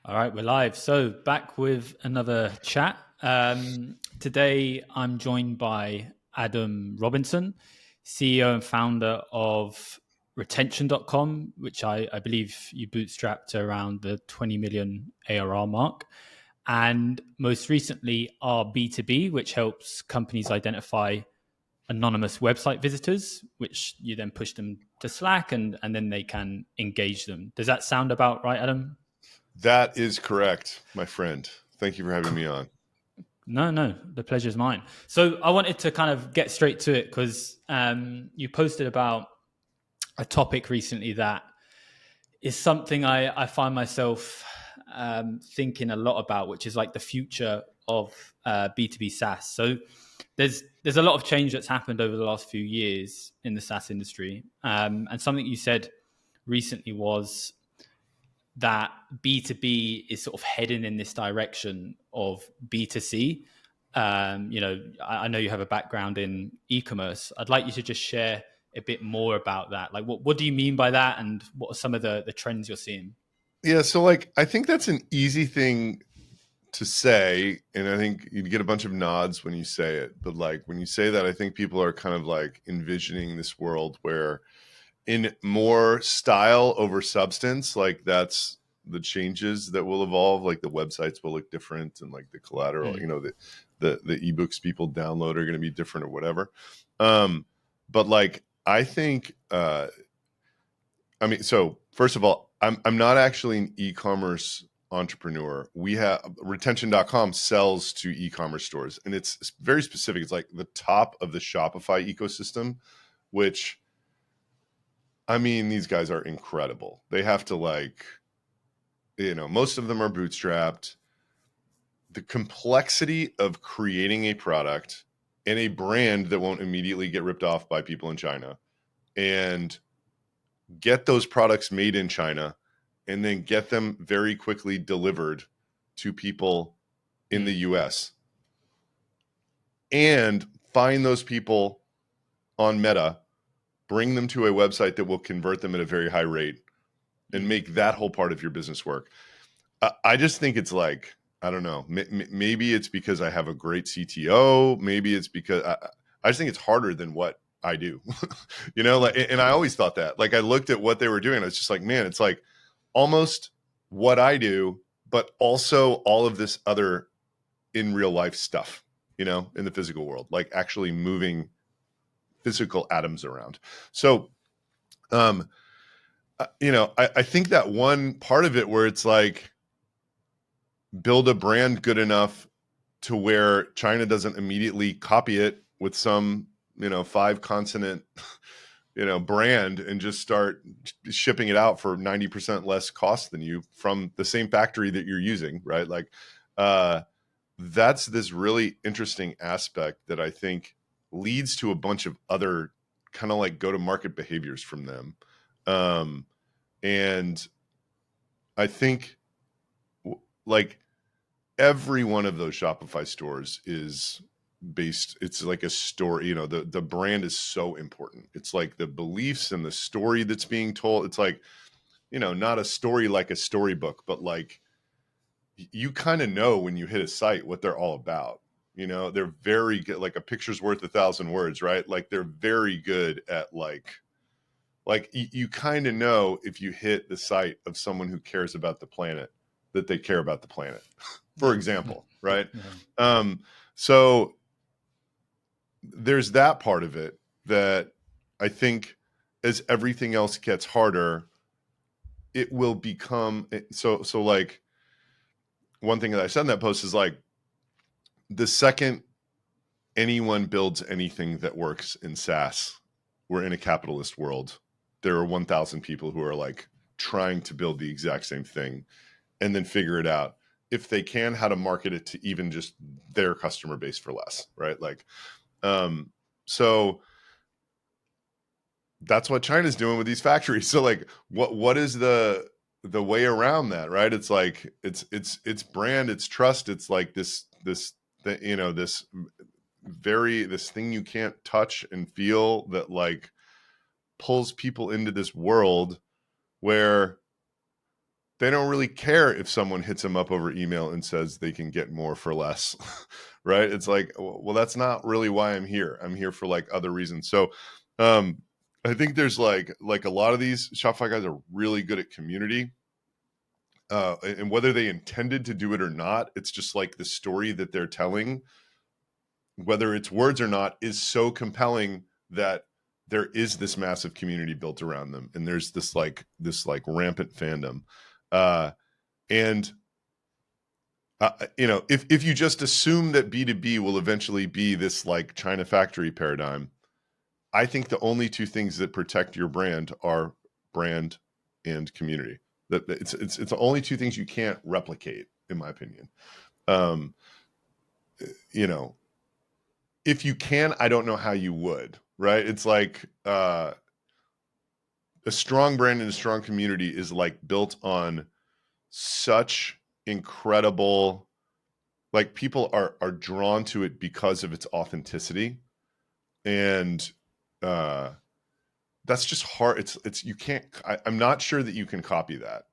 All right, we're live. So back with another chat. Today I'm joined by Adam Robinson, CEO and founder of retention.com, which I believe you bootstrapped to around the 20 million ARR mark. And most recently, our B2B, which helps companies identify anonymous website visitors, which you then push them to Slack and then they can engage them. Does that sound about right, Adam? That is correct, my friend. Thank you for having me on. No, the pleasure's mine. So I wanted to kind of get straight to it because you posted about a topic recently that is something I find myself thinking a lot about, which is like the future of B2B SaaS. So there's a lot of change that's happened over the last few years in the SaaS industry, and something you said recently was that B2B is sort of heading in this direction of B2C. I know you have a background in e-commerce. I'd like you to just share a bit more about that. Like, what do you mean by that, and what are some of the trends you're seeing? Yeah, so like I think that's an easy thing to say, and I think you'd get a bunch of nods when you say it. But like when you say that, I think people are kind of like envisioning this world where in more style over substance, like that's the changes that will evolve. Like the websites will look different, and like the collateral, Mm. the ebooks people download are going to be different or whatever. But like I think so first of all, I'm not actually an e-commerce entrepreneur. We have retention.com sells to e-commerce stores, and it's very specific. It's like the top of the Shopify ecosystem, which these guys are incredible. They have to most of them are bootstrapped. The complexity of creating a product and a brand that won't immediately get ripped off by people in China and get those products made in China and then get them very quickly delivered to people in the US and find those people on Meta, bring them to a website that will convert them at a very high rate and make that whole part of your business work. I just think it's like, I don't know, maybe it's because I have a great CTO. Maybe it's because I just think it's harder than what I do, and I always thought that. Like I looked at what they were doing. I was just like, man, it's like almost what I do, but also all of this other in real life stuff, in the physical world, like actually moving physical atoms around. So, I think that one part of it where it's like build a brand good enough to where China doesn't immediately copy it with some, five consonant, brand and just start shipping it out for 90% less cost than you from the same factory that you're using, right? Like, that's this really interesting aspect that I think leads to a bunch of other kind of like go to market behaviors from them. And I think like every one of those Shopify stores is based, it's like a story, the brand is so important. It's like the beliefs and the story that's being told. It's like, not a story like a storybook, but like you kind of know when you hit a site what they're all about. They're very good, like a picture's worth 1,000 words, right? Like they're very good at like you kind of know if you hit the site of someone who cares about the planet that they care about the planet, for example, right? Yeah. So there's that part of it that I think as everything else gets harder, it will become so like one thing that I said in that post is like the second anyone builds anything that works in SaaS, we're in a capitalist world. There are 1,000 people who are like trying to build the exact same thing and then figure it out if they can how to market it to even just their customer base for less, right? Like, so that's what China's doing with these factories. So like, what is the way around that, right? It's like it's brand, it's trust, it's like this this this thing you can't touch and feel that like pulls people into this world where they don't really care if someone hits them up over email and says they can get more for less, right? It's like, well, that's not really why I'm here. I'm here for like other reasons. So I think there's like a lot of these Shopify guys are really good at community. And whether they intended to do it or not, it's just like the story that they're telling, whether it's words or not, is so compelling that there is this massive community built around them, and there's this rampant fandom. And if you just assume that B2B will eventually be this like China factory paradigm, I think the only two things that protect your brand are brand and community. That it's the only two things you can't replicate, in my opinion. If you can, I don't know how you would, right? It's like a strong brand and a strong community is like built on such incredible, like people are drawn to it because of its authenticity. And that's just hard. It's you can't, I'm not sure that you can copy that,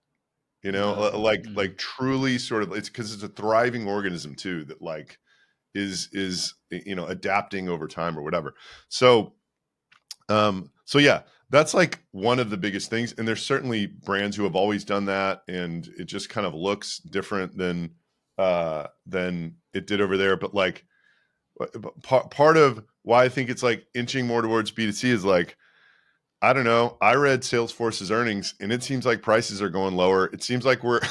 No. like truly sort of, it's because it's a thriving organism too, that like is adapting over time or whatever. So yeah, that's like one of the biggest things. And there's certainly brands who have always done that, and it just kind of looks different than it did over there. But like part of why I think it's like inching more towards B2C is like, I don't know. I read Salesforce's earnings, and it seems like prices are going lower. It seems like we're,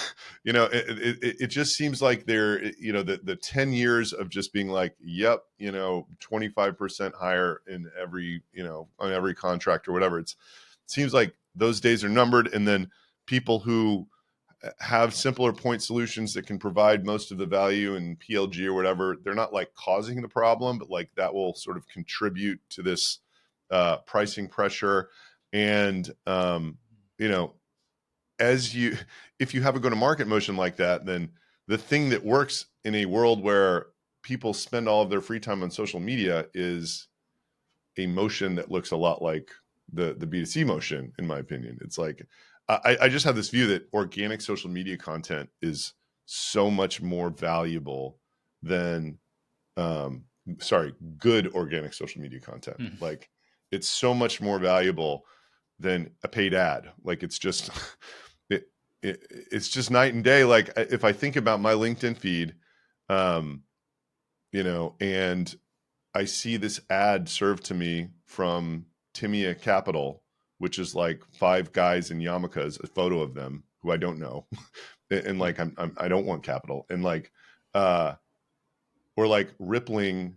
it just seems like they're, the 10 years of just being like, yep, 25% higher in every, on every contract or whatever. It seems like those days are numbered. And then people who have simpler point solutions that can provide most of the value in PLG or whatever, they're not like causing the problem, but like that will sort of contribute to this pricing pressure. And if you have a go-to-market motion like that, then the thing that works in a world where people spend all of their free time on social media is a motion that looks a lot like the B2C motion, in my opinion. It's like I just have this view that organic social media content is so much more valuable than good organic social media content. Like it's so much more valuable than a paid ad. Like it's just it's just night and day. Like if I think about my LinkedIn feed, and I see this ad served to me from Timia Capital, which is like 5 guys in yarmulkes, a photo of them who I don't know, and like I don't want capital, and like or like Rippling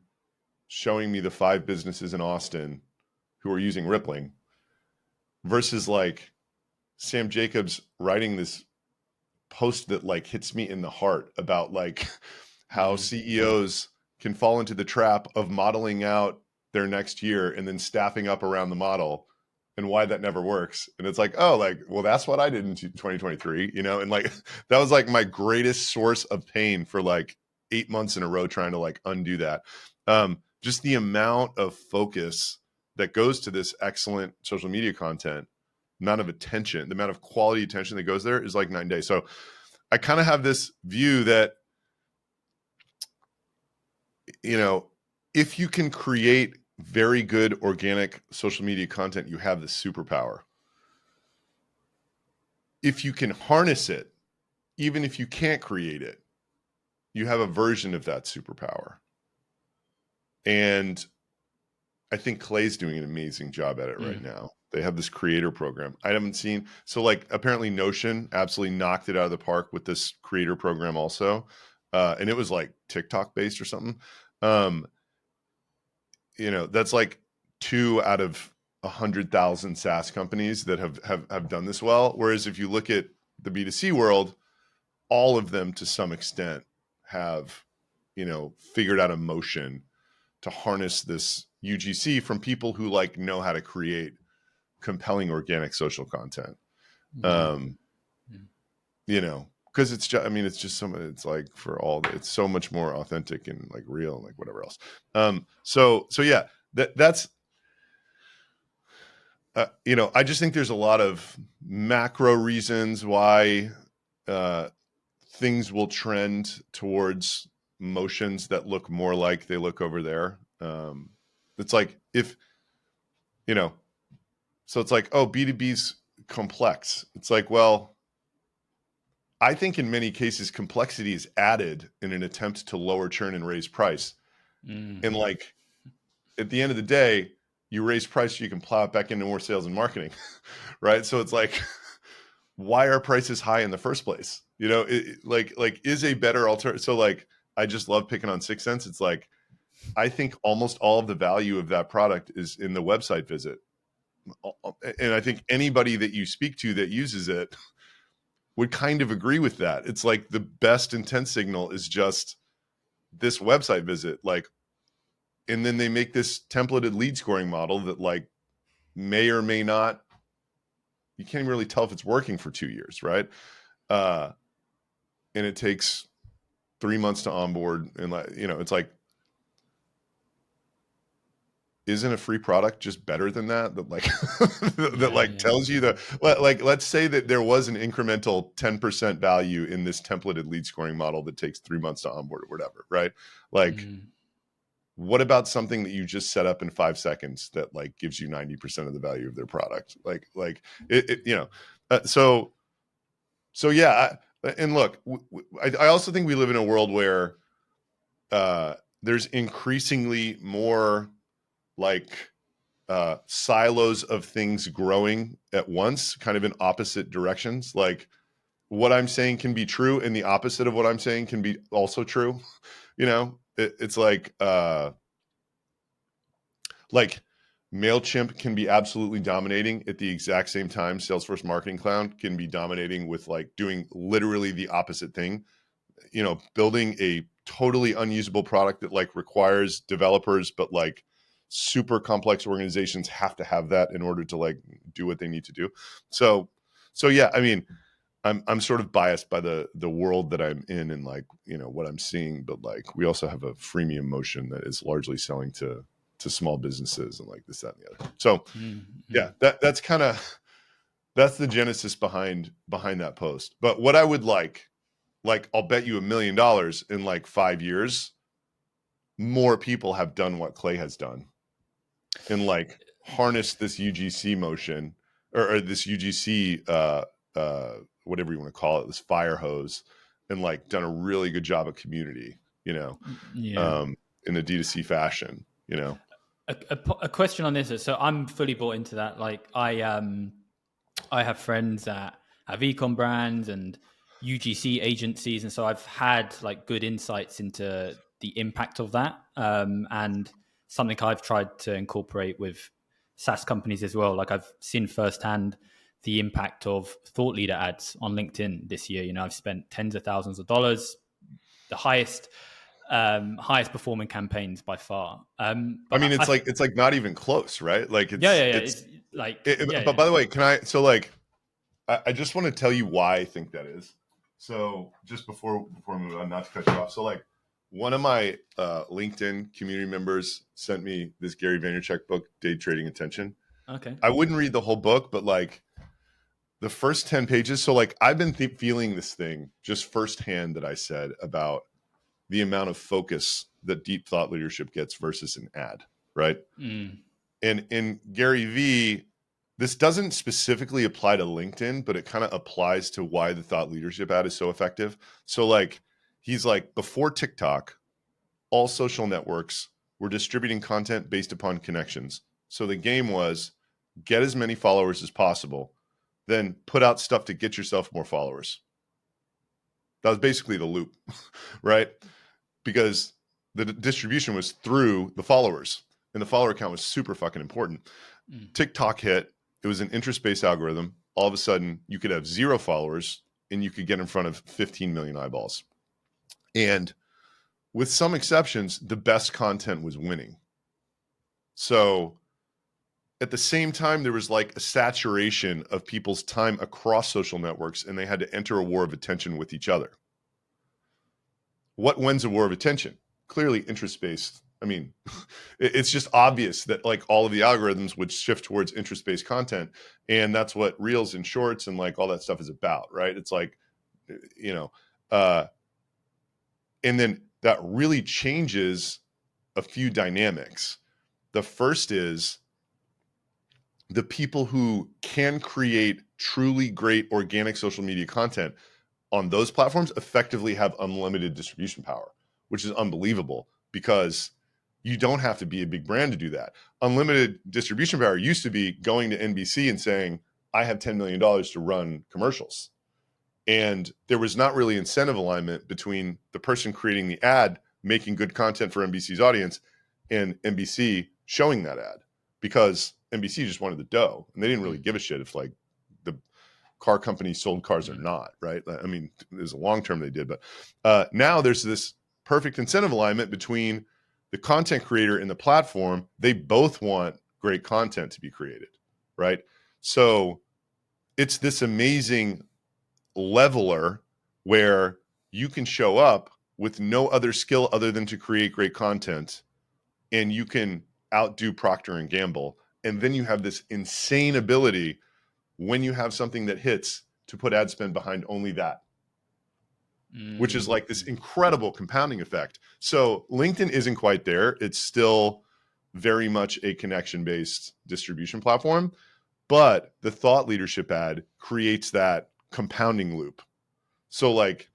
showing me the 5 businesses in Austin who are using Rippling, versus like Sam Jacobs writing this post that like hits me in the heart about like how CEOs can fall into the trap of modeling out their next year and then staffing up around the model, and why that never works. And it's like, oh, like, well, that's what I did in 2023, and like that was like my greatest source of pain for like 8 months in a row trying to like undo that. Just the amount of focus that goes to this excellent social media content, amount of attention, the amount of quality attention that goes there is like night and day. So I kind of have this view that, if you can create very good organic social media content, you have the superpower. If you can harness it, even if you can't create it, you have a version of that superpower. And I think Clay's doing an amazing job at it right now. They have this creator program. I haven't seen, so like apparently Notion absolutely knocked it out of the park with this creator program also. And it was like TikTok based or something. That's like 2 out of 100,000 SaaS companies that have done this well. Whereas if you look at the B2C world, all of them to some extent have, figured out a motion to harness this UGC from people who like know how to create compelling organic social content. Because it's just, it's just some, it's like it's so much more authentic and like real and like whatever else. So yeah, that's, I just think there's a lot of macro reasons why things will trend towards motions that look more like they look over there. It's like if, you know, so it's like, oh, B2B's complex. It's like, well, I think in many cases, complexity is added in an attempt to lower churn and raise price. And like, at the end of the day, you raise price, so you can plow it back into more sales and marketing, right? So it's like, why are prices high in the first place? You know, like is a better alternative. So like, I just love picking on 6 cents. It's like, I think almost all of the value of that product is in the website visit. And I think anybody that you speak to that uses it would kind of agree with that. It's like the best intent signal is just this website visit. Like, and then they make this templated lead scoring model that like may or may not, you can't even really tell if it's working for 2 years, right? And it takes 3 months to onboard. And like, you know, it's like, isn't a free product just better than that? That like, that like tells you the, like, let's say that there was an incremental 10% value in this templated lead scoring model that takes 3 months to onboard or whatever, right? Like, what about something that you just set up in 5 seconds that like gives you 90% of the value of their product? Like it you know, so yeah. And look, I also think we live in a world where there's increasingly more like silos of things growing at once, kind of in opposite directions. Like what I'm saying can be true, and the opposite of what I'm saying can be also true. You know, it's like MailChimp can be absolutely dominating at the exact same time. Salesforce Marketing Cloud can be dominating with like doing literally the opposite thing. You know, building a totally unusable product that like requires developers, but like super complex organizations have to have that in order to like do what they need to do. So yeah, I mean, I'm sort of biased by the world that I'm in and like, you know, what I'm seeing, but like we also have a freemium motion that is largely selling to small businesses and like this, that, and the other. So yeah, that's kind of, that's the genesis behind that post. But what I would like, I'll bet you $1 million in like 5 years, more people have done what Clay has done and like harness this UGC motion or this UGC, whatever you want to call it, this fire hose, and like done a really good job of community, you know, in a D2C fashion, you know. A question on this. So I'm fully bought into that. Like I have friends that have ecom brands and UGC agencies, and so I've had like good insights into the impact of that, and something I've tried to incorporate with SaaS companies as well. Like I've seen firsthand the impact of thought leader ads on LinkedIn this year. You know, I've spent tens of thousands of dollars, the highest performing campaigns by far. But I mean, it's like not even close, right? Like it's like, but by the way, can I, so like, I just want to tell you why I think that is. So just before we move on, not to cut you off. So like one of my LinkedIn community members sent me this Gary Vaynerchuk book, Day Trading Attention. Okay. I wouldn't read the whole book, but like the first 10 pages. So like I've been feeling this thing just firsthand that I said about the amount of focus that deep thought leadership gets versus an ad, right? And in Gary V, this doesn't specifically apply to LinkedIn, but it kind of applies to why the thought leadership ad is so effective. So like, he's like, before TikTok, all social networks were distributing content based upon connections. So the game was get as many followers as possible, then put out stuff to get yourself more followers. That was basically the loop, right? Because the distribution was through the followers, and the follower count was super fucking important. TikTok hit. It was an interest-based algorithm. All of a sudden, you could have 0 followers, and you could get in front of 15 million eyeballs. And with some exceptions, the best content was winning. So at the same time, there was like a saturation of people's time across social networks, and they had to enter a war of attention with each other. What wins a war of attention? Clearly interest-based. I mean, it's just obvious that like all of the algorithms would shift towards interest-based content. And that's what Reels and Shorts and like all that stuff is about, right? It's like you know, and then that really changes a few dynamics. The first is the people who can create truly great organic social media content on those platforms effectively have unlimited distribution power, which is unbelievable because you don't have to be a big brand to do that. Unlimited distribution power used to be going to NBC and saying, I have $10 million to run commercials. And there was not really incentive alignment between the person creating the ad, making good content for NBC's audience, and NBC showing that ad, because NBC just wanted the dough and they didn't really give a shit if like the car company sold cars or not, right? I mean, there's a long term they did, but now there's this perfect incentive alignment between the content creator and the platform. They both want great content to be created, right? So it's this amazing leveler where you can show up with no other skill other than to create great content, and you can outdo Procter and Gamble. And then you have this insane ability when you have something that hits to put ad spend behind only that, which is like this incredible compounding effect. So LinkedIn isn't quite there. It's still very much a connection-based distribution platform, but the thought leadership ad creates that compounding loop. So like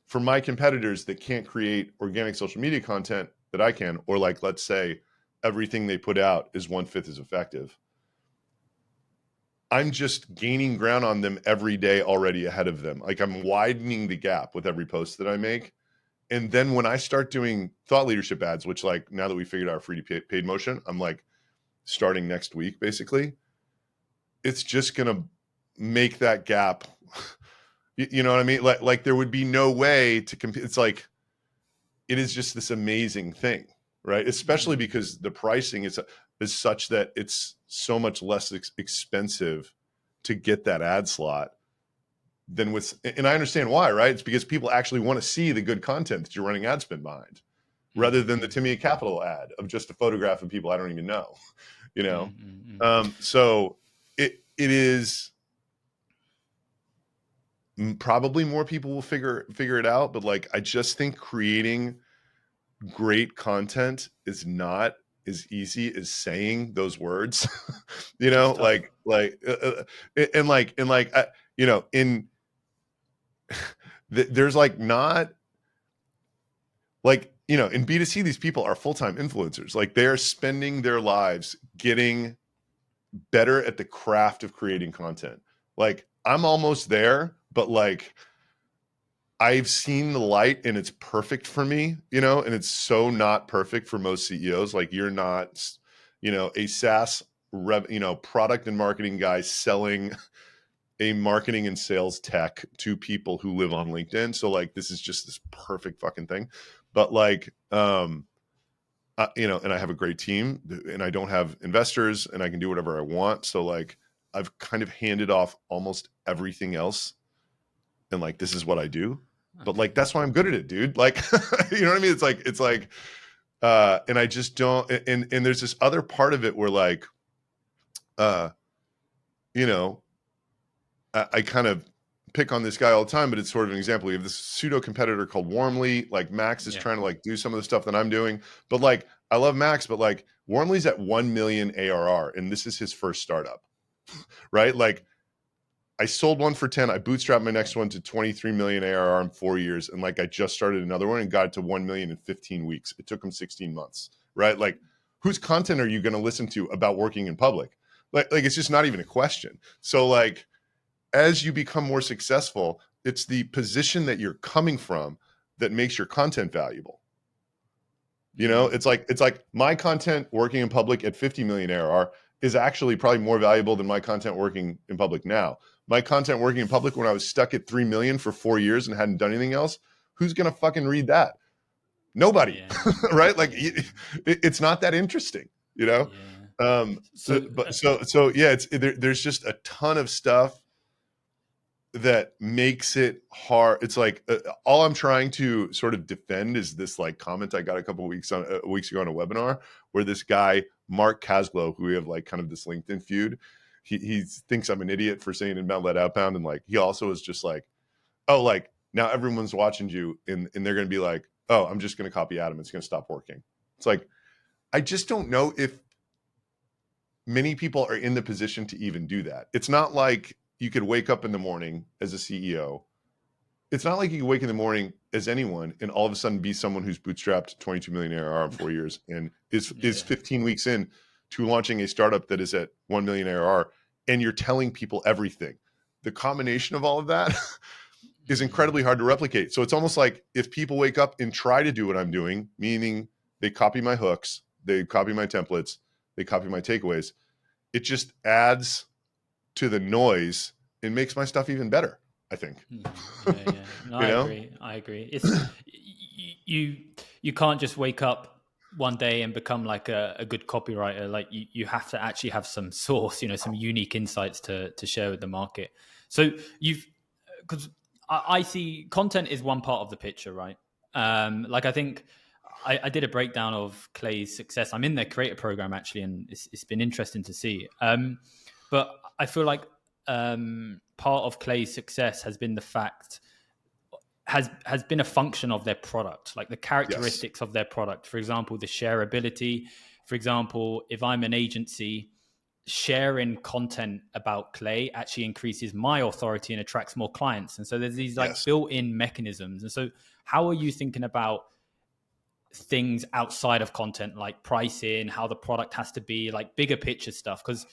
for my competitors that can't create organic social media content that I can, or like, let's say everything they put out is 1/5 as effective, I'm just gaining ground on them every day already ahead of them. Like I'm widening the gap with every post that I make. And then when I start doing thought leadership ads, which like now that we figured out free to paid motion, I'm like starting next week, basically, it's just going to make that gap. You know what I mean? Like there would be no way to compete. It's like, it is just this amazing thing, right? Especially because the pricing is such that it's so much less expensive to get that ad slot than with, and I understand why, right? It's because people actually want to see the good content that you're running ad spend behind, rather than the Timmy Capital ad of just a photograph of people I don't even know, you know? So it is probably more people will figure it out, but like, I just think creating great content is not as easy as saying those words, you know, you know, there's like not like, you know, in B2C, these people are full-time influencers. Like they are spending their lives getting better at the craft of creating content. Like I'm almost there, but like I've seen the light and it's perfect for me, you know, and it's so not perfect for most CEOs. Like you're not, you know, a SaaS product and marketing guy selling a marketing and sales tech to people who live on LinkedIn. So like, this is just this perfect fucking thing. But like, you know, and I have a great team and I don't have investors and I can do whatever I want. So like, I've kind of handed off almost everything else. And like, this is what I do. But like, that's why I'm good at it, dude. Like, you know what I mean? It's like, and I just don't, and there's this other part of it where like, you know, I kind of pick on this guy all the time, but it's sort of an example. We have this pseudo competitor called Warmly. Like Max is trying to like do some of the stuff that I'm doing, but like, I love Max, but like Warmly's at 1 million ARR and this is his first startup, right? Like, I sold one for 10. I bootstrapped my next one to 23 million ARR in 4 years. And like, I just started another one and got it to 1 million in 15 weeks. It took him 16 months, right? Like, whose content are you going to listen to about working in public? Like, it's just not even a question. So like, as you become more successful, it's the position that you're coming from that makes your content valuable. You know, it's like my content working in public at 50 million ARR is actually probably more valuable than my content working in public now. My content working in public when I was stuck at 3 million for 4 years and hadn't done anything else, who's going to fucking read that? Nobody, right? Like it's not that interesting, you know? So yeah, there's just a ton of stuff that makes it hard. It's like all I'm trying to sort of defend is this like comment I got a couple of weeks ago on a webinar where this guy Mark Caslow, who we have like kind of this LinkedIn feud, he thinks I'm an idiot for saying inbound led outbound, and like he also is just like, oh, like Now everyone's watching you and they're going to be like, oh, I'm just going to copy Adam. It's going to stop working. It's like, I just don't know if many people are in the position to even do that. It's not like you could wake up in the morning as a CEO. It's not like you can wake in the morning as anyone and all of a sudden be someone who's bootstrapped 22 million ARR in 4 years and is 15 weeks in to launching a startup that is at 1 million ARR, and you're telling people everything. The combination of all of that is incredibly hard to replicate. So it's almost like if people wake up and try to do what I'm doing, meaning they copy my hooks, they copy my templates, they copy my takeaways, it just adds to the noise and makes my stuff even better, I think. Yeah. No, You I know? agree. I agree. It's you can't just wake up one day and become like a good copywriter. Like you have to actually have some source, some unique insights to share with the market. So because I see content is one part of the picture, right? Like I think I did a breakdown of Clay's success. I'm in their creator program actually, and it's been interesting to see. But I feel like part of Clay's success has been the fact has been a function of their product, like the Yes. characteristics of their product. For example, the shareability. For example, if I'm an agency, sharing content about Clay actually increases my authority and attracts more clients. And so there's these like Yes. built-in mechanisms. And so how are you thinking about things outside of content, like pricing, how the product has to be, like bigger picture stuff? Because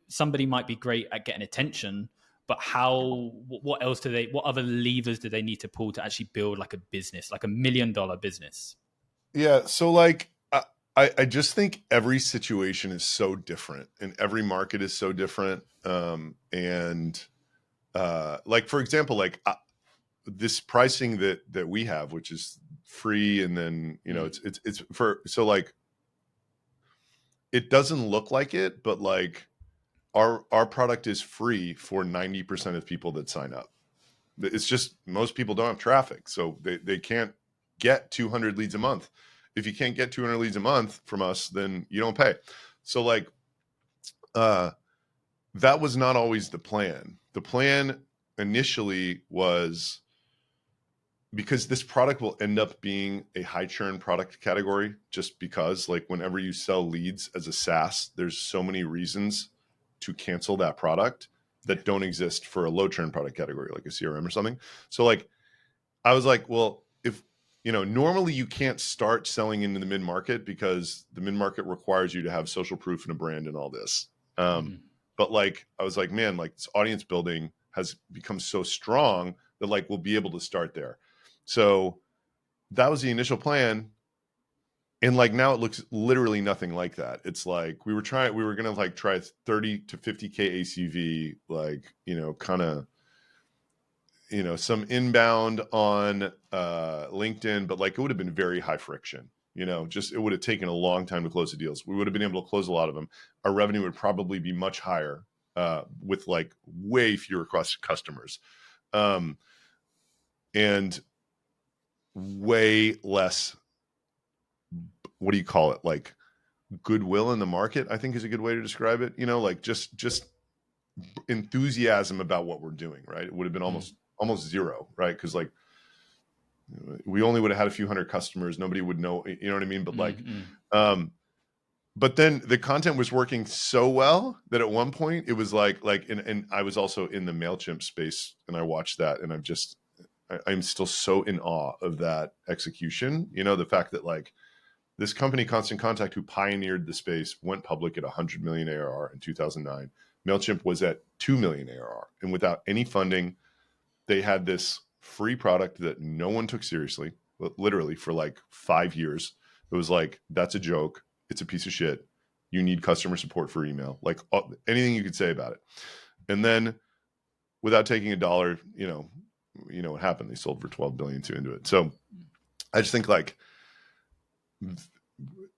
somebody might be great at getting attention, but what else what other levers do they need to pull to actually build like a business, like $1 million business? Yeah. So like, I just think every situation is so different and every market is so different. Like, for example, like this pricing that we have, which is free. And then, it's for, so like, it doesn't look like it, but like our product is free for 90% of people that sign up. It's just most people don't have traffic, so they can't get 200 leads a month. If you can't get 200 leads a month from us, then you don't pay. So like that was not always the plan. The plan initially was, because this product will end up being a high churn product category, just because like whenever you sell leads as a SaaS, there's so many reasons to cancel that product that don't exist for a low churn product category like a CRM or something. So like I was like, well, if normally you can't start selling into the mid market because the mid market requires you to have social proof and a brand and all this. But like I was like, man, like this audience building has become so strong that like we'll be able to start there. So that was the initial plan. And like now it looks literally nothing like that. It's like we were gonna like try 30 to 50K ACV, like, kind of, some inbound on LinkedIn, but like it would have been very high friction. Just it would have taken a long time to close the deals. We would have been able to close a lot of them. Our revenue would probably be much higher with like way fewer customers. And way less, what do you call it, like goodwill in the market, I think is a good way to describe it. Like just enthusiasm about what we're doing, right? It would have been almost zero, right? Because like we only would have had a few hundred customers, nobody would know, you know what I mean? But like but then the content was working so well that at one point it was like and I was also in the MailChimp space and I watched that, and I'm still so in awe of that execution. The fact that like this company, Constant Contact, who pioneered the space, went public at 100 million ARR in 2009. MailChimp was at 2 million ARR. And without any funding, they had this free product that no one took seriously, literally for like 5 years. It was like, that's a joke. It's a piece of shit. You need customer support for email. Like anything you could say about it. And then without taking a dollar, what happened? They sold for 12 billion into it. So I just think like,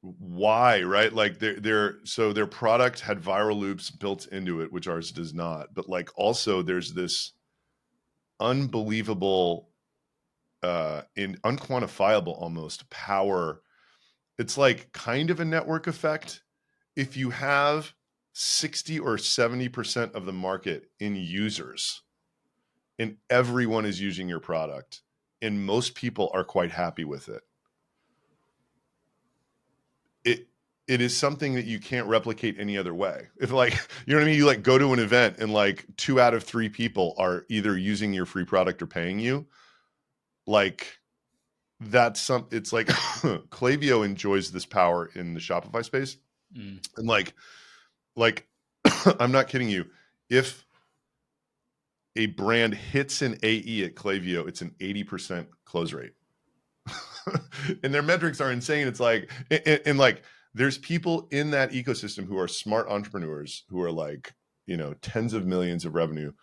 why, right? Like their product had viral loops built into it, which ours does not. But like also there's this unbelievable in unquantifiable almost power. It's like kind of a network effect. If you have 60 or 70% of the market in users, and everyone is using your product and most people are quite happy with it, it is something that you can't replicate any other way. If like, you know what I mean? You like go to an event and like 2 out of 3 people are either using your free product or paying you. Like it's like Klaviyo enjoys this power in the Shopify space. Mm. And like I'm not kidding you. If a brand hits an AE at Klaviyo, it's an 80% close rate. And their metrics are insane. It's like, and like, there's people in that ecosystem who are smart entrepreneurs who are like, you know, tens of millions of revenue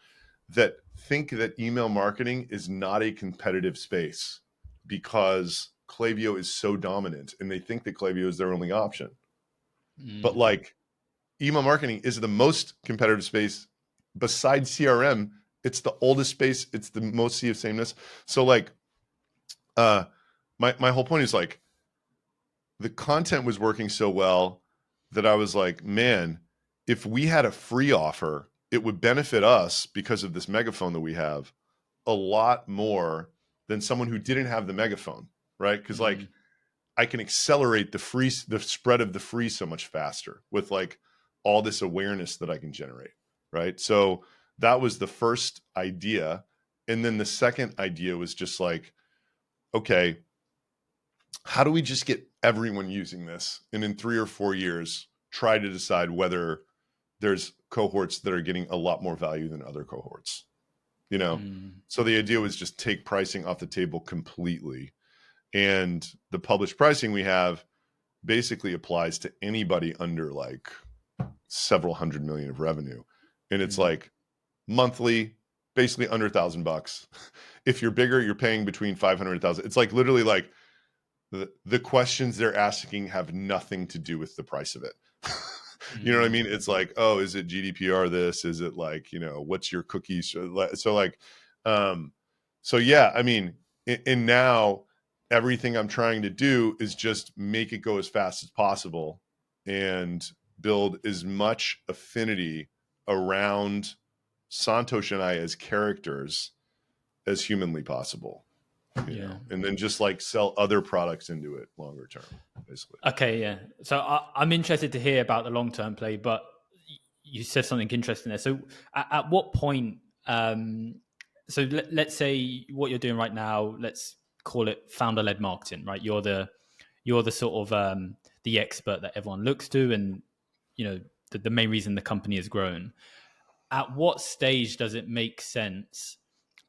that think that email marketing is not a competitive space because Klaviyo is so dominant and they think that Klaviyo is their only option. But like, email marketing is the most competitive space besides CRM. It's the oldest space. It's the most sea of sameness. So like, my whole point is like, the content was working so well that I was like, man, if we had a free offer, it would benefit us because of this megaphone that we have a lot more than someone who didn't have the megaphone, right? Because like, I can accelerate the spread of the free so much faster with like all this awareness that I can generate, right? So that was the first idea. And then the second idea was just like, okay, how do we just get everyone using this? And in 3 or 4 years, try to decide whether there's cohorts that are getting a lot more value than other cohorts, you know? So the idea was just take pricing off the table completely. And the published pricing we have basically applies to anybody under like several hundred million of revenue. And it's like monthly, basically under $1,000. If you're bigger, you're paying between 500 and 1,000. It's like literally like the questions they're asking have nothing to do with the price of it. You know what I mean? It's like, oh, is it GDPR this? Is it like, you know, what's your cookies? So like, so yeah, I mean, and now everything I'm trying to do is just make it go as fast as possible and build as much affinity around Santosh and I as characters as humanly possible, you know, and then just like sell other products into it longer term, basically. Okay, yeah. So I'm interested to hear about the long-term play, but you said something interesting there. So at what point, so let's say what you're doing right now, let's call it founder-led marketing, right? You're the sort of the expert that everyone looks to, and you know the main reason the company has grown. At what stage does it make sense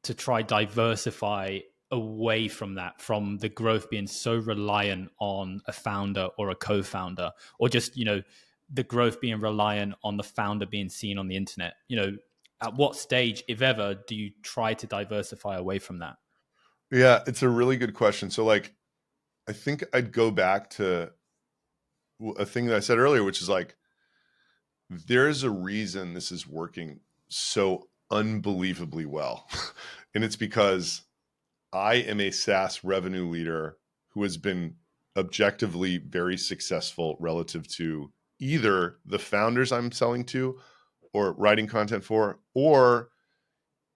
to try diversify away from that, from the growth being so reliant on a founder or a co-founder, or just, you know, the growth being reliant on the founder being seen on the internet? You know, at what stage, if ever, do you try to diversify away from that? Yeah, it's a really good question. So like, I think I'd go back to a thing that I said earlier, which is like, there's a reason this is working so unbelievably well. And it's because I am a SaaS revenue leader who has been objectively very successful relative to either the founders I'm selling to or writing content for, or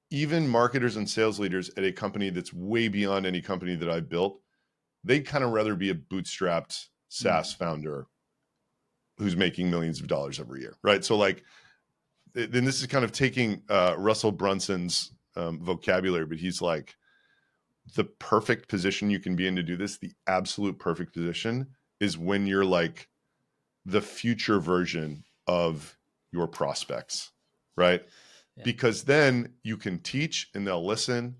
even marketers and sales leaders at a company that's way beyond any company that I've built. They'd kind of rather be a bootstrapped SaaS founder who's making millions of dollars every year, right? So like, then this is kind of taking Russell Brunson's vocabulary, but he's like, the perfect position you can be in to do this, the absolute perfect position, is when you're like the future version of your prospects, right? Yeah. Because then you can teach and they'll listen.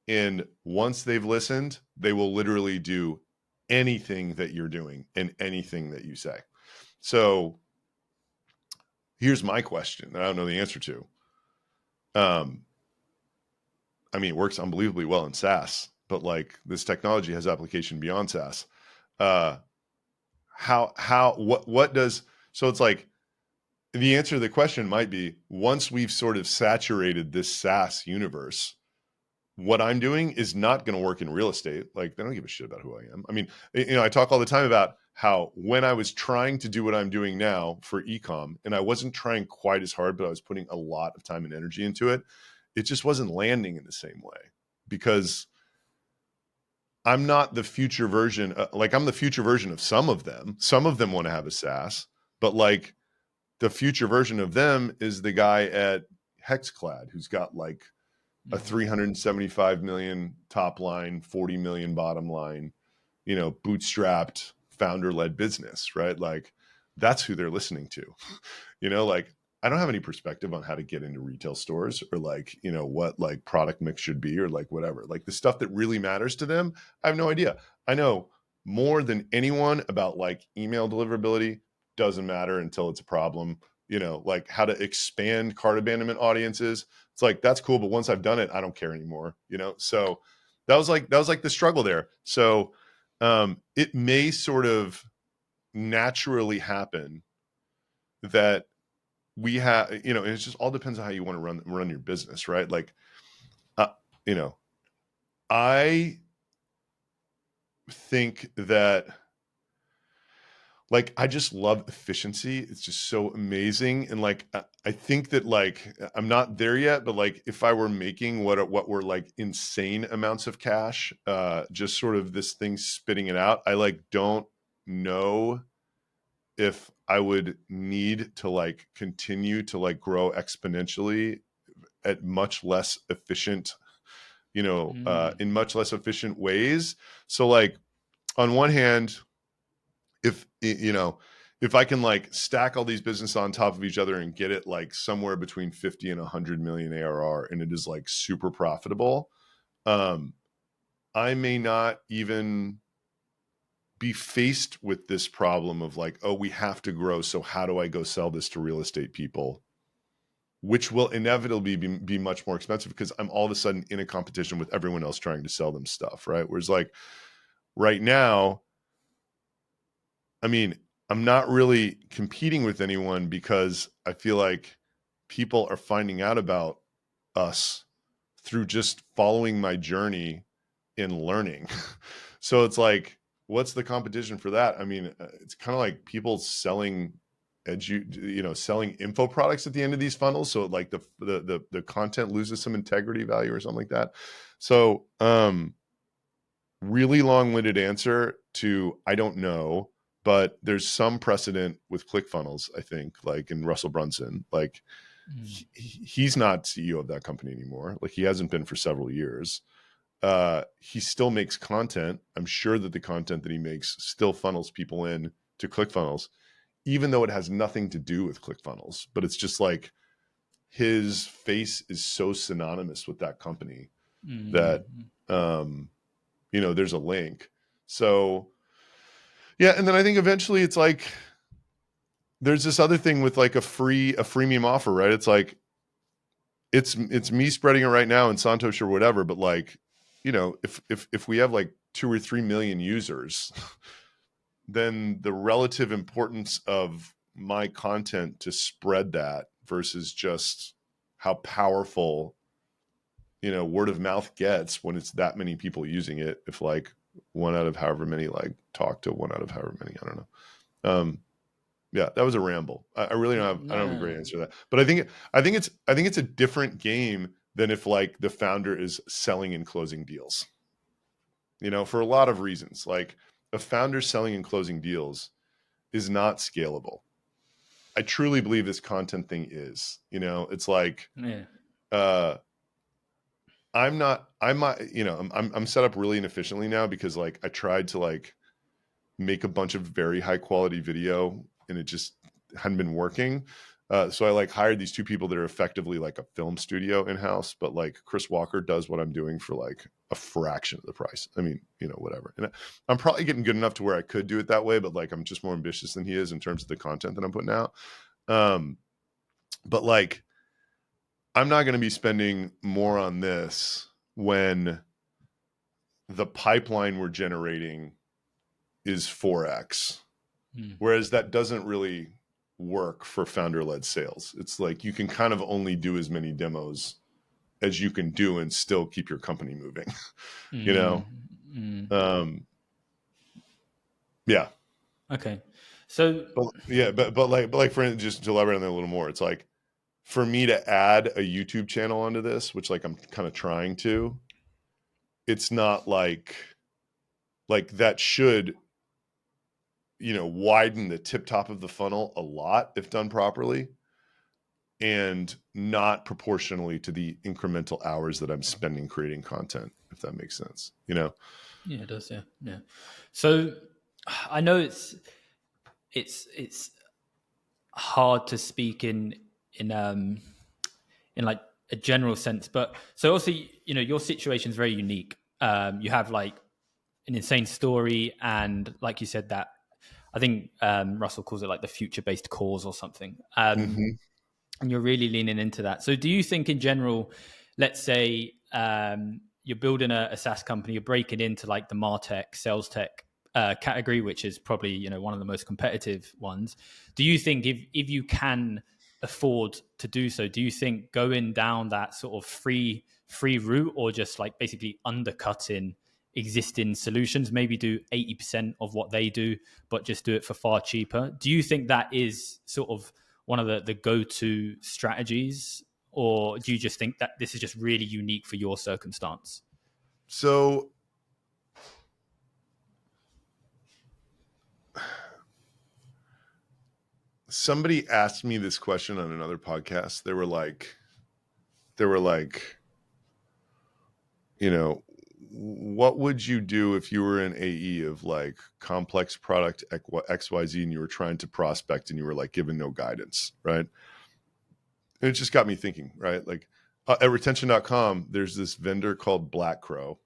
And once they've listened, they will literally do anything that you're doing and anything that you say. So here's my question that I don't know the answer to. I mean, it works unbelievably well in SaaS, but like this technology has application beyond SaaS. What does, so it's like the answer to the question might be, once we've sort of saturated this SaaS universe, what I'm doing is not going to work in real estate. Like, they don't give a shit about who I am. I mean, you know, I talk all the time about how when I was trying to do what I'm doing now for ecom, and I wasn't trying quite as hard, but I was putting a lot of time and energy into it, it just wasn't landing in the same way, because I'm not the future version. Like, I'm the future version of some of them. Some of them want to have a SaaS, but like the future version of them is the guy at Hexclad who's got like a 375 million top line, 40 million bottom line, you know, bootstrapped founder-led business, right? Like, that's who they're listening to. You know, like, I don't have any perspective on how to get into retail stores, or like, you know, what like product mix should be, or like whatever. Like, the stuff that really matters to them, I have no idea. I know more than anyone about like email deliverability. Doesn't matter until it's a problem. You know, like how to expand cart abandonment audiences. It's like, that's cool, but once I've done it, I don't care anymore. You know, so that was like the struggle there. So it may sort of naturally happen that we have, you know, and it just all depends on how you want to run your business, right? Like, you know, I think that, like, I just love efficiency. It's just so amazing. And like, I think that like, I'm not there yet, but like, if I were making what were like insane amounts of cash, just sort of this thing spitting it out, I like don't know if I would need to like continue to like grow exponentially at much less efficient, you know, in much less efficient ways. So like, on one hand, if, you know, if I can like stack all these businesses on top of each other and get it like somewhere between 50 and 100 million ARR, and it is like super profitable, I may not even be faced with this problem of like, oh, we have to grow, so how do I go sell this to real estate people? Which will inevitably be much more expensive, because I'm all of a sudden in a competition with everyone else trying to sell them stuff, right? Whereas like right now, I mean, I'm not really competing with anyone, because I feel like people are finding out about us through just following my journey in learning. So it's like, what's the competition for that? I mean, it's kind of like people selling selling info products at the end of these funnels. So like the content loses some integrity value or something like that. So really long-winded answer to, I don't know, but there's some precedent with ClickFunnels, I think, like in Russell Brunson, like he's not CEO of that company anymore. Like, he hasn't been for several years. He still makes content. I'm sure that the content that he makes still funnels people in to ClickFunnels, even though it has nothing to do with ClickFunnels. But it's just like, his face is so synonymous with that company that, you know, there's a link. So yeah. And then I think eventually it's like, there's this other thing with like a freemium offer, right? It's like, it's me spreading it right now in Santosh or whatever, but like, you know, if we have like 2 or 3 million users, then the relative importance of my content to spread that versus just how powerful, you know, word of mouth gets when it's that many people using it. If like one out of however many like talk to one out of however many, I don't know. Yeah, that was a ramble. I really don't have a great answer to that. But I think it's a different game than if like the founder is selling and closing deals. You know, for a lot of reasons. Like, a founder selling and closing deals is not scalable. I truly believe this content thing is. You know, it's like, I'm set up really inefficiently now, because like I tried to like make a bunch of very high quality video and it just hadn't been working. So I like hired these 2 people that are effectively like a film studio in-house, but like Chris Walker does what I'm doing for like a fraction of the price. I mean, you know, whatever. And I'm probably getting good enough to where I could do it that way, but like, I'm just more ambitious than he is in terms of the content that I'm putting out. But like, I'm not going to be spending more on this when the pipeline we're generating is 4x. Whereas that doesn't really work for founder-led sales. It's like, you can kind of only do as many demos as you can do and still keep your company moving. You know? Yeah. Okay. So But yeah, but like for just to elaborate on that a little more, it's like, for me to add a YouTube channel onto this, which like I'm kind of trying to, it's not like that should, widen the tip top of the funnel a lot if done properly, and not proportionally to the incremental hours that I'm spending creating content, if that makes sense. Yeah, it does. Yeah, yeah. So I know it's hard to speak in like a general sense, but so also your situation is very unique. You have like an insane story, and like you said, that I think Russell calls it like the future-based cause or something. Mm-hmm. And you're really leaning into that. So do you think in general, let's say you're building a SaaS company, you're breaking into like the MarTech, sales tech category, which is probably one of the most competitive ones. Do you think if you can afford to do so, do you think going down that sort of free route, or just like basically undercutting existing solutions, maybe do 80% of what they do, but just do it for far cheaper? Do you think that is sort of one of the go-to strategies, or do you just think that this is just really unique for your circumstance? So somebody asked me this question on another podcast. They were like, what would you do if you were an AE of like complex product XYZ and you were trying to prospect and you were like given no guidance, right? And it just got me thinking, right? Like at retention.com, there's this vendor called Black Crow,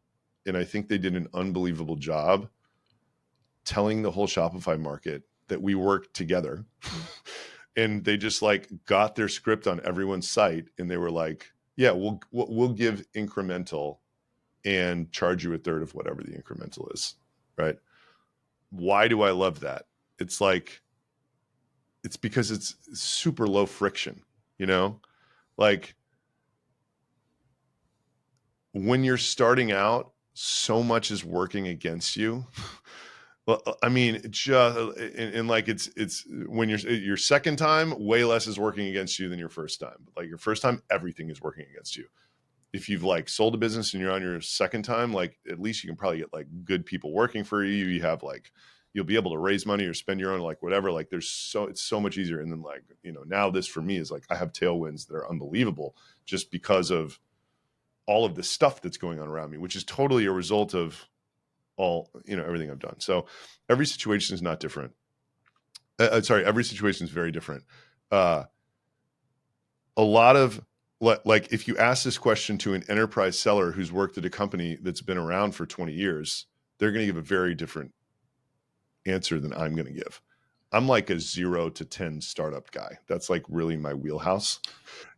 and I think they did an unbelievable job telling the whole Shopify market that we worked together. And they just like got their script on everyone's site, and they were like, yeah, we'll give incremental and charge you a third of whatever the incremental is, right? Why do I love that? It's because it's super low friction, like when you're starting out, so much is working against you. Well, I mean, just and like it's when your second time, way less is working against you than your first time. But like your first time, everything is working against you. If you've like sold a business and you're on your second time, like at least you can probably get like good people working for you. You have like, you'll be able to raise money or spend your own, like whatever. Like it's so much easier. And then like, now this for me is like, I have tailwinds that are unbelievable just because of all of the stuff that's going on around me, which is totally a result of everything I've done. So every situation is not different. Every situation is very different. A lot of like if you ask this question to an enterprise seller who's worked at a company that's been around for 20 years, they're going to give a very different answer than I'm going to give. I'm like a 0 to 10 startup guy. That's like really my wheelhouse,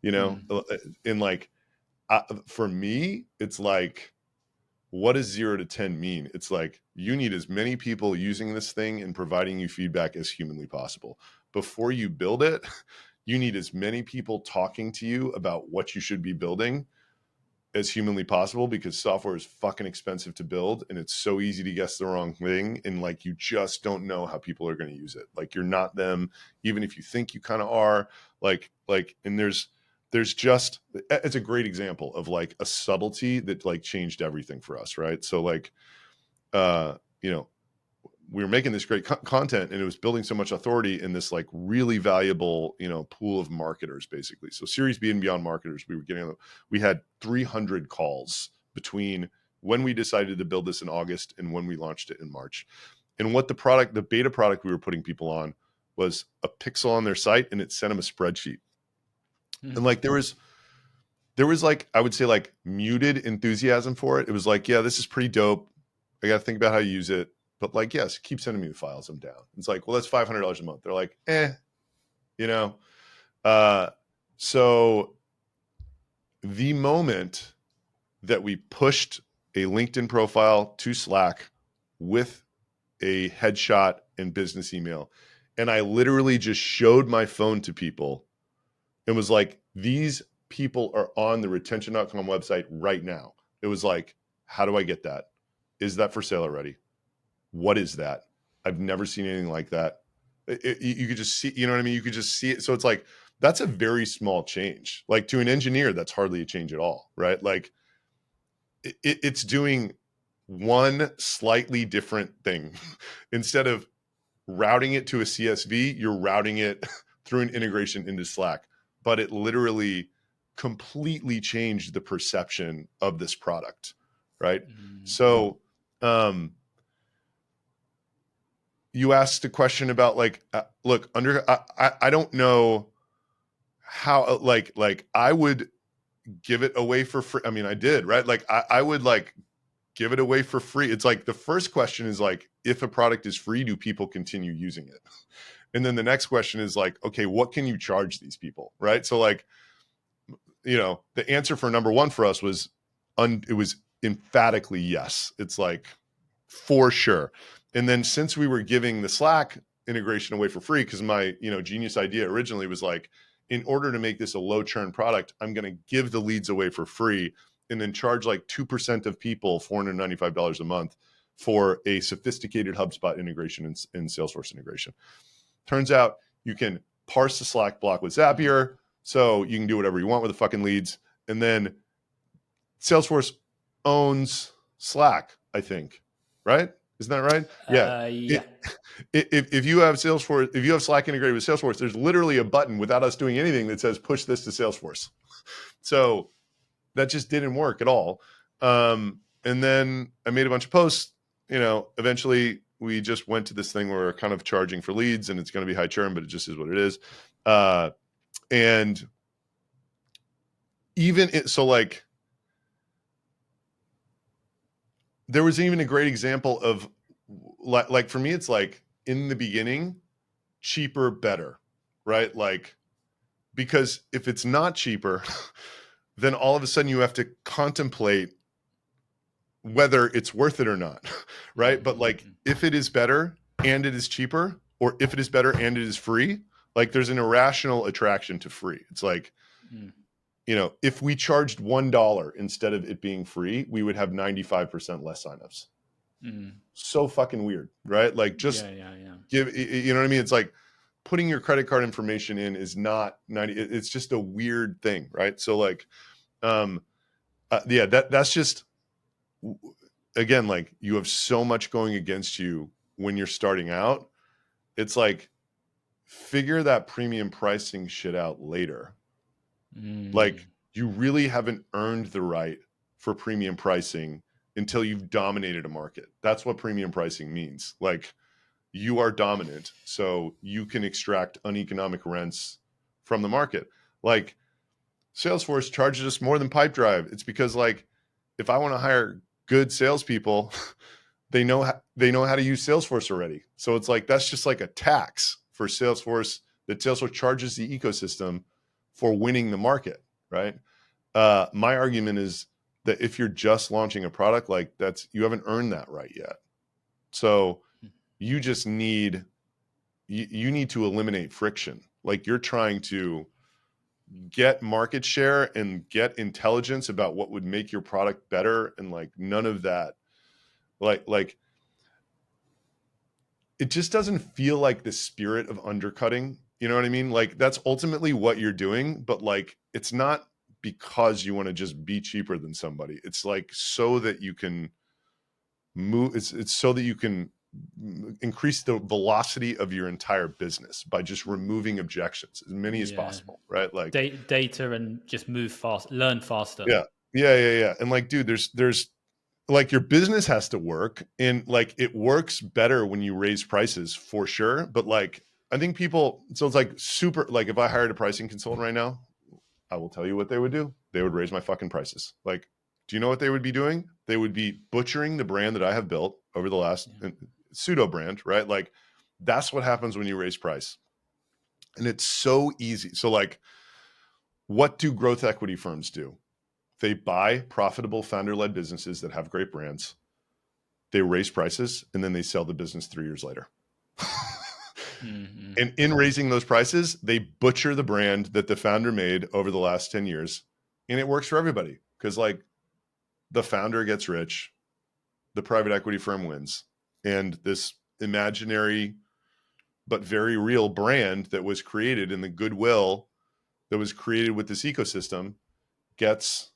and like for me, it's like, what does 0 to 10 mean? It's like you need as many people using this thing and providing you feedback as humanly possible. Before you build it, you need as many people talking to you about what you should be building as humanly possible, because software is fucking expensive to build and it's so easy to guess the wrong thing. And like, you just don't know how people are going to use it. Like you're not them, even if you think you kind of are and there's just, it's a great example of like a subtlety that like changed everything for us. Right. So like, we were making this great content and it was building so much authority in this like really valuable, pool of marketers basically. So Series B and beyond marketers, we had 300 calls between when we decided to build this in August and when we launched it in March. And what the beta product we were putting people on was a pixel on their site, and it sent them a spreadsheet. And like, there was like, I would say like muted enthusiasm for it. It was like, yeah, this is pretty dope. I got to think about how to use it. But like, yes, keep sending me the files. I'm down. It's like, well, that's $500 a month. They're like, so the moment that we pushed a LinkedIn profile to Slack with a headshot and business email, and I literally just showed my phone to people and was like, these people are on the retention.com website right now. It was like, how do I get that? Is that for sale already? What is that? I've never seen anything like that. You could just see, you know what I mean? You could just see it. So it's like, that's a very small change. Like to an engineer, that's hardly a change at all, right? Like it's doing one slightly different thing. Instead of routing it to a CSV, you're routing it through an integration into Slack. But it literally completely changed the perception of this product, right? So you asked a question about like, look, I don't know how, like I would give it away for free. I mean, I did, right? Like I would like give it away for free. It's like the first question is like, if a product is free, do people continue using it? And then the next question is like, okay, what can you charge these people, right? So like, you know, the answer for number one for us was, it was emphatically yes. It's like for sure. And then since we were giving the Slack integration away for free, because my, you know, genius idea originally was like, in order to make this a low churn product, I'm going to give the leads away for free and then charge like 2% of people $495 a month for a sophisticated HubSpot integration and Salesforce integration. Turns out you can parse the Slack block with Zapier, so you can do whatever you want with the fucking leads. And then Salesforce owns Slack, I think, right? Isn't that right? Yeah. Yeah. If you have Salesforce, if you have Slack integrated with Salesforce, there's literally a button without us doing anything that says push this to Salesforce. So that just didn't work at all. And then I made a bunch of posts. You know, eventually we just went to this thing where we're kind of charging for leads, and it's going to be high churn, but it just is what it is. And even it, so like, there was even a great example of like for me, it's like in the beginning, cheaper, better, right? Like, because if it's not cheaper, then all of a sudden you have to contemplate whether it's worth it or not, right? But like, if it is better and it is cheaper, or if it is better and it is free, like there's an irrational attraction to free. It's like, you know, if we charged $1 instead of it being free, we would have 95% less signups. So fucking weird, right? Like just give, you know what I mean? It's like putting your credit card information in is not 90. It's just a weird thing, right? So like, yeah, that's just, again, like you have so much going against you when you're starting out. It's like, figure that premium pricing shit out later. Like you really haven't earned the right for premium pricing until you've dominated a market. That's what premium pricing means. Like you are dominant, so you can extract uneconomic rents from the market. Like Salesforce charges us more than Pipedrive. It's because like, if I want to hire good salespeople, they know how to use Salesforce already. So it's like, that's just like a tax for Salesforce, that Salesforce charges the ecosystem for winning the market, right? My argument is that if you're just launching a product, like you haven't earned that right yet. So you just need, you need to eliminate friction. Like you're trying to get market share and get intelligence about what would make your product better. And like, none of that, like it just doesn't feel like the spirit of undercutting. You know what I mean? Like that's ultimately what you're doing, but like, it's not because you want to just be cheaper than somebody. It's like, so that you can move. It's so that you can increase the velocity of your entire business by just removing objections, as many as possible, right? Like data, and just move fast, learn faster. Yeah. And like, dude, there's like, your business has to work, and like it works better when you raise prices for sure. But like, I think people, so it's like super, like if I hired a pricing consultant right now, I will tell you what they would do. They would raise my fucking prices. Like, do you know what they would be doing? They would be butchering the brand that I have built over the last pseudo brand, right? Like that's what happens when you raise price. And it's so easy. So like, what do growth equity firms do? They buy profitable founder-led businesses that have great brands. They raise prices, and then they sell the business 3 years later. And in raising those prices, they butcher the brand that the founder made over the last 10 years. And it works for everybody, because like the founder gets rich, the private equity firm wins. And this imaginary but very real brand that was created in the goodwill that was created with this ecosystem gets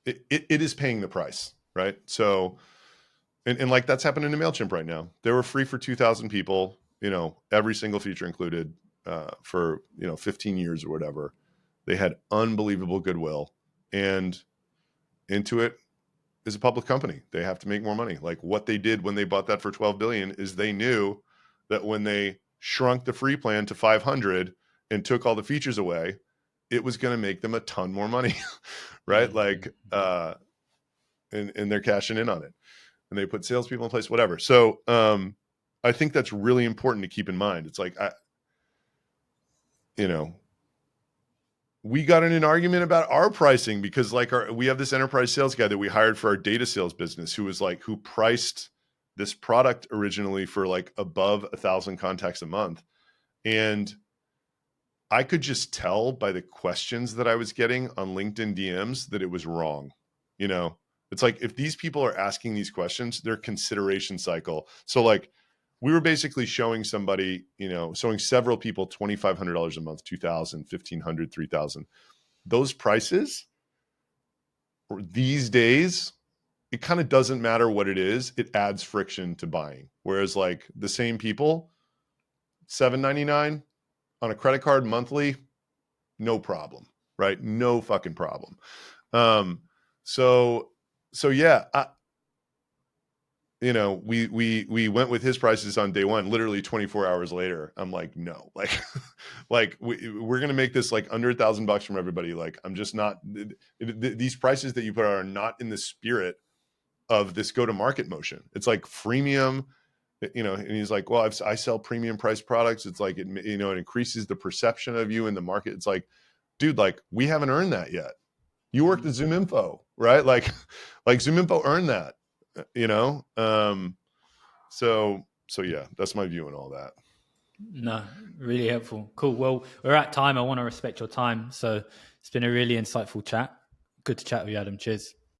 it is paying the price, right? So, and like that's happening in MailChimp right now. They were free for 2,000 people, every single feature included, for 15 years or whatever. They had unbelievable goodwill, and Intuit is a public company. They have to make more money. Like what they did when they bought that for 12 billion is they knew that when they shrunk the free plan to 500 and took all the features away, it was going to make them a ton more money, right? Like, and they're cashing in on it, and they put salespeople in place, whatever. So, I think that's really important to keep in mind. It's like, we got in an argument about our pricing because like we have this enterprise sales guy that we hired for our data sales business who priced this product originally for like above 1,000 contacts a month. And I could just tell by the questions that I was getting on LinkedIn DMs that it was wrong. It's like, if these people are asking these questions, their consideration cycle. So like we were basically showing somebody, showing several people $2,500 a month, 2,000, 1,500, 3,000. Those prices these days, it kind of doesn't matter what it is. It adds friction to buying. Whereas like the same people, $7.99 on a credit card monthly, no problem, right? No fucking problem. So yeah, we went with his prices on day one. Literally 24 hours later, I'm like, no, like, like we're gonna make this like under $1,000 from everybody. Like, I'm just not. These prices that you put are not in the spirit of this go-to-market motion. It's like freemium, And he's like, well, I sell premium price products. It's like it increases the perception of you in the market. It's like, dude, like we haven't earned that yet. You worked at ZoomInfo, right? Like ZoomInfo earned that. So yeah, that's my view on all that. No, really helpful. Cool. Well, we're at time. I want to respect your time. So it's been a really insightful chat. Good to chat with you, Adam. Cheers.